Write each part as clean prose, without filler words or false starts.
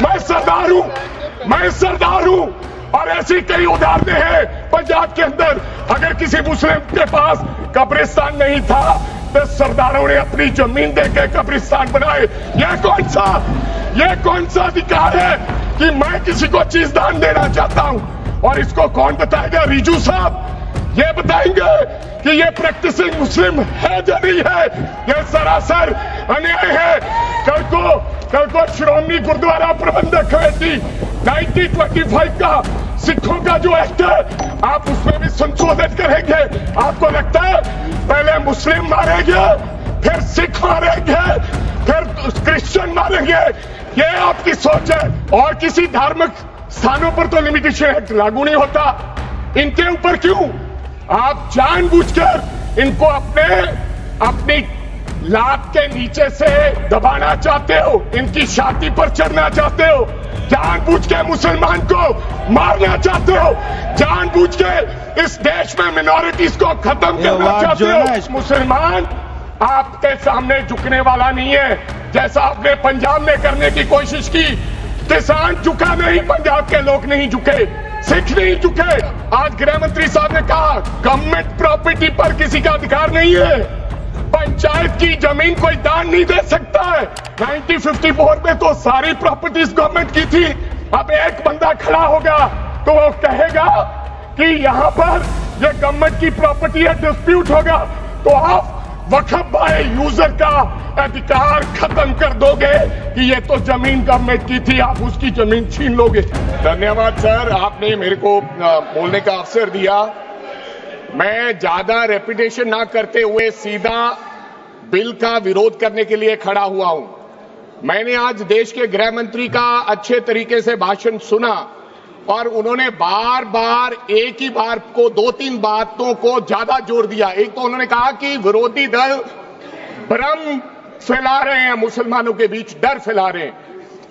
मैं सरदार हूं और ऐसी कई उदाहरणें हैं पंजाब के अंदर। अगर किसी मुस्लिम के पास कब्रिस्तान नहीं था तो सरदारों ने अपनी जमीन देकर कब्रिस्तान बनाए। यह कौन सा अधिकार है कि मैं किसी को चीज दान देना चाहता हूं? और इसको कौन बताएगा? रिजू साहब ये बताएंगे कि ये प्रैक्टिसिंग मुस्लिम है या नहीं है। यह सरासर अन्याय है। कल को श्रोमणी गुरुद्वारा प्रबंधक कमेटी 1925 का सिखों का जो एक्ट है आप उसमें भी संशोधन करेंगे। आपको लगता है पहले मुस्लिम मारेंगे, फिर सिख मारेंगे, फिर क्रिश्चियन मारेंगे? ये आपकी सोच है। और किसी धार्मिक स्थानों पर तो लिमिटेशन एक्ट लागू नहीं होता, इनके ऊपर क्यों? आप जानबूझकर इनको अपनी लात के नीचे से दबाना चाहते हो, इनकी छाती पर चढ़ना चाहते हो, जानबूझ के मुसलमान को मारना चाहते हो, जानबूझ के इस देश में मिनॉरिटीज को खत्म करना चाहते हो। मुसलमान आपके सामने झुकने वाला नहीं है, जैसा आपने पंजाब में करने की कोशिश की। किसान झुका नहीं, पंजाब के लोग नहीं झुके, सिख नहीं झुके। आज गृह मंत्री साहब ने कहा गवर्नमेंट प्रॉपर्टी पर किसी का अधिकार नहीं है, पंचायत की जमीन कोई दान नहीं दे सकता है। 1954 में तो सारी प्रॉपर्टीज गवर्नमेंट की थी। अब एक बंदा खड़ा होगा तो वो कहेगा कि यहां पर ये गवर्नमेंट की प्रॉपर्टी है, डिस्प्यूट होगा तो आप वक्फ बाय यूजर का अधिकार खत्म कर दोगे कि ये तो जमीन गवर्नमेंट की थी, आप उसकी जमीन छीन लोगे। धन्यवाद सर, आपने मेरे को बोलने का अवसर दिया। मैं ज्यादा रेपिटेशन ना करते हुए सीधा बिल का विरोध करने के लिए खड़ा हुआ हूं। मैंने आज देश के गृह मंत्री का अच्छे तरीके से भाषण सुना और उन्होंने बार बार एक ही बार को 2-3 बातों को ज्यादा जोर दिया। एक तो उन्होंने कहा कि विरोधी दल भ्रम फैला रहे हैं, मुसलमानों के बीच डर फैला रहे हैं।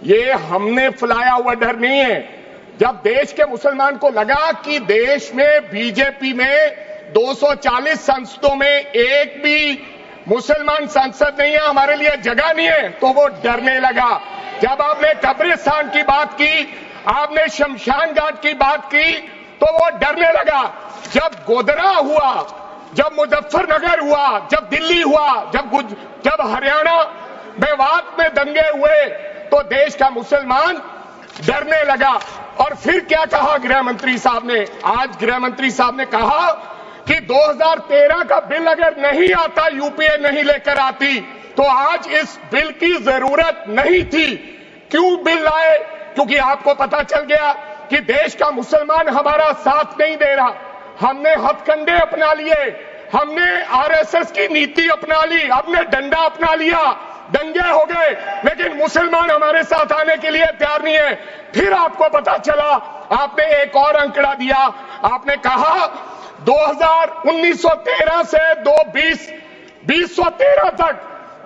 ये हमने फैलाया हुआ डर नहीं है। जब देश के मुसलमान को लगा कि देश में बीजेपी में 240 संसदों में एक भी मुसलमान सांसद नहीं है, हमारे लिए जगह नहीं है, तो वो डरने लगा। जब आपने कब्रिस्तान की बात की, आपने शमशान घाट की बात की, तो वो डरने लगा। जब गोधरा हुआ, जब मुजफ्फरनगर हुआ, जब दिल्ली हुआ, जब हरियाणा मेवात में दंगे हुए, तो देश का मुसलमान डरने लगा। और फिर क्या कहा गृह मंत्री साहब ने? आज गृह मंत्री साहब ने कहा कि 2013 का बिल अगर नहीं आता, यूपीए नहीं लेकर आती, तो आज इस बिल की जरूरत नहीं थी। क्यों बिल लाए? क्योंकि आपको पता चल गया कि देश का मुसलमान हमारा साथ नहीं दे रहा। हमने हथकंडे अपना लिए, हमने आरएसएस की नीति अपना ली, हमने डंडा अपना लिया, दंगे हो गए, लेकिन मुसलमान हमारे साथ आने के लिए तैयार नहीं है। फिर आपको पता चला, आपने एक और आंकड़ा दिया, आपने कहा 1913 से 2013 तक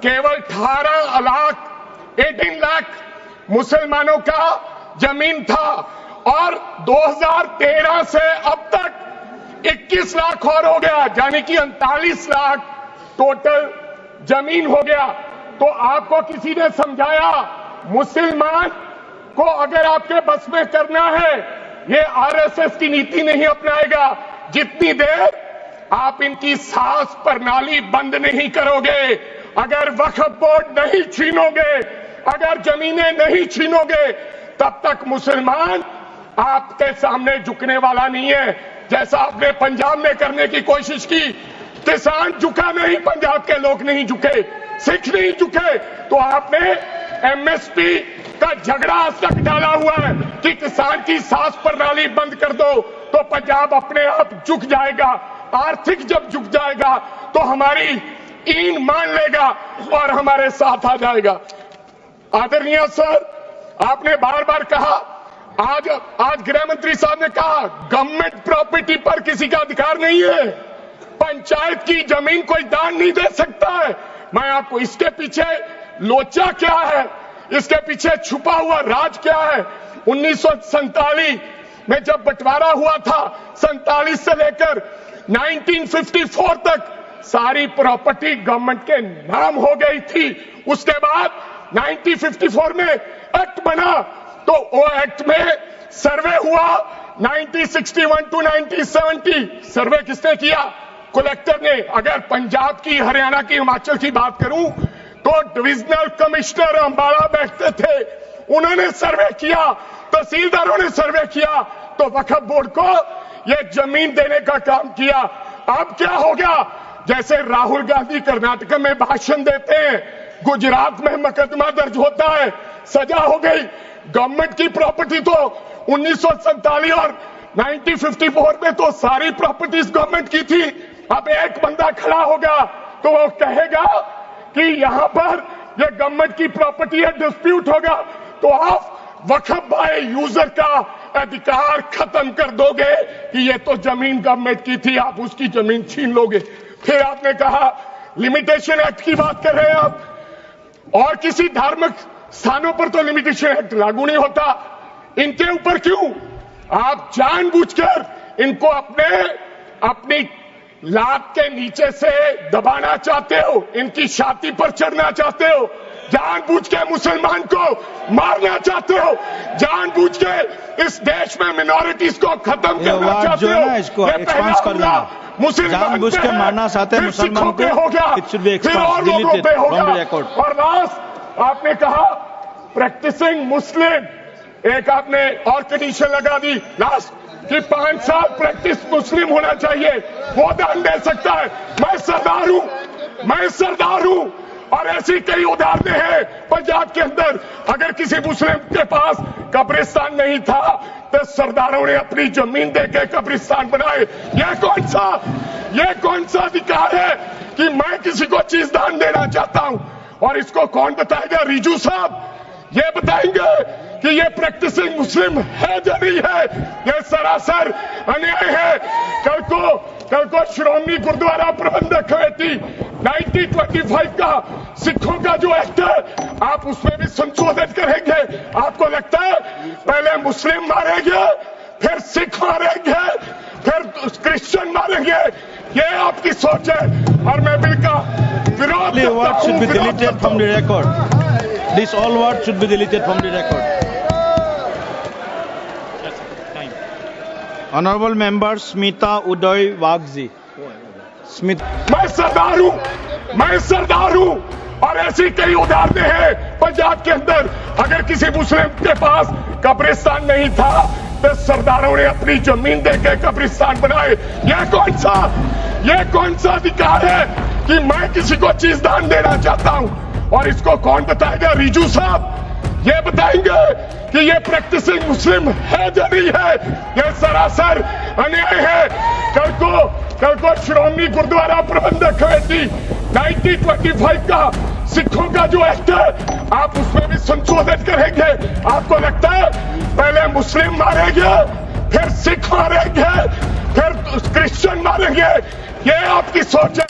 केवल 18 लाख मुसलमानों का जमीन था और 2013 से अब तक 21 लाख और हो गया, यानी कि 39 लाख टोटल जमीन हो गया। तो आपको किसी ने समझाया मुसलमान को अगर आपके बस में करना है, ये आरएसएस की नीति नहीं अपनाएगा जितनी देर आप इनकी सांस प्रणाली बंद नहीं करोगे, अगर वक्फ बोर्ड नहीं छीनोगे, अगर जमीनें नहीं छीनोगे, तब तक मुसलमान आपके सामने झुकने वाला नहीं है। जैसा आपने पंजाब में करने की कोशिश की, किसान झुका नहीं, पंजाब के लोग नहीं झुके, सिख नहीं झुके, तो आपने एमएसपी का झगड़ा आज तक डाला हुआ है कि किसान की सांस प्रणाली बंद कर दो तो पंजाब अपने आप झुक जाएगा। आर्थिक जब झुक जाएगा तो हमारी ईन मान लेगा और हमारे साथ आ जाएगा। आदरणीय सर, आपने बार बार कहा, आज गृह मंत्री साहब ने कहा गवर्नमेंट प्रॉपर्टी पर किसी का अधिकार नहीं है, पंचायत की जमीन कोई दान नहीं दे सकता है। मैं आपको इसके पीछे लोचा क्या है, इसके पीछे छुपा हुआ राज क्या है? 1947 में जब बंटवारा हुआ था, 47 से लेकर 1954 तक सारी प्रॉपर्टी गवर्नमेंट के नाम हो गई थी। उसके बाद 1954 में एक्ट बना तो वो एक्ट में सर्वे हुआ 1961 टू 1970। सर्वे किसने किया? कलेक्टर ने। अगर पंजाब की, हरियाणा की, हिमाचल की बात करूं तो डिविजनल कमिश्नर अंबाला बैठते थे, उन्होंने सर्वे किया, तहसीलदारों ने सर्वे किया, तो वक्फ बोर्ड को यह जमीन देने का काम किया। अब क्या हो गया? जैसे राहुल गांधी कर्नाटक में भाषण देते हैं, गुजरात में मुकदमा दर्ज होता है, सजा हो गई। गवर्नमेंट की प्रॉपर्टी तो 1947 और 1954 में तो सारी प्रॉपर्टीज गवर्नमेंट की थी। अब एक बंदा खड़ा होगा तो वो कहेगा कि यहां पर ये गवर्नमेंट की प्रॉपर्टी है, डिस्प्यूट होगा, तो आप वक्फ बाय यूजर का अधिकार खत्म कर दोगे कि ये तो जमीन गवर्नमेंट की थी, आप उसकी जमीन छीन लोगे। फिर आपने कहा लिमिटेशन एक्ट की बात कर रहे हैं आप, और किसी धार्मिक स्थानों पर तो लिमिटेशन एक्ट लागू नहीं होता, इनके ऊपर क्यों? आप जानबूझकर इनको अपनी लात के नीचे से दबाना चाहते हो, इनकी छाती पर चढ़ना चाहते हो, जानबूझ के मुसलमान को मारना चाहते हो, जानबूझ के इस देश में मिनॉरिटीज को खत्म करना चाहते हो। इसको एक्सपांस कर देना, जानबूझ के मारना चाहते हैं मुसलमान को, फिर और लोगों पे होगा। और लास्ट आपने कहा प्रैक्टिसिंग मुस्लिम, एक आपने और कंडीशन लगा दी लास्ट कि 5 साल प्रैक्टिस मुस्लिम होना चाहिए, वो दान दे सकता है। मैं सरदार हूं और ऐसी कई उदाहरणें हैं पंजाब के अंदर। अगर किसी मुस्लिम के पास कब्रिस्तान नहीं था तो सरदारों ने अपनी जमीन देके कब्रिस्तान बनाए। यह कौन सा अधिकार है कि मैं किसी को चीज दान देना चाहता हूं? और इसको कौन बताएगा? रिजू साहब ये बताएंगे कि ये प्रैक्टिसिंग मुस्लिम है या नहीं है? ये सरासर अन्याय है। कल को श्रोमणी गुरुद्वारा प्रबंधक कमेटी 1925 का सिखों का जो एक्ट है, आप उसमें भी संशोधन करेंगे। आपको लगता है पहले मुस्लिम मारेंगे, फिर सिख मारेंगे, फिर क्रिश्चियन मारेंगे? ये आपकी सोच है और मैं बिल का विरोध करता हूं। This all words should be deleted from the record. Honorable Member Smita Uday Wagji. मैं सरदार हूं और ऐसी कई उदाहरणें हैं पंजाब के अंदर। अगर किसी मुस्लिम के पास कब्रिस्तान नहीं था तो सरदारों ने अपनी जमीन देके कब्रिस्तान बनाए। यह कौन सा अधिकार है कि मैं किसी को चीज दान देना चाहता हूं? और इसको कौन बताएगा? रिजू साहब ये बताएंगे कि ये प्रैक्टिसिंग मुस्लिम है या नहीं है? ये सरासर अन्याय है। कल को श्रोमणी गुरुद्वारा प्रबंधक कमेटी 1925 का सिखों का जो एक्ट है, आप उसमें भी संशोधन करेंगे। आपको लगता है पहले मुस्लिम मारेंगे, फिर सिख मारेंगे, फिर क्रिश्चियन मारेंगे? ये आपकी सोच है।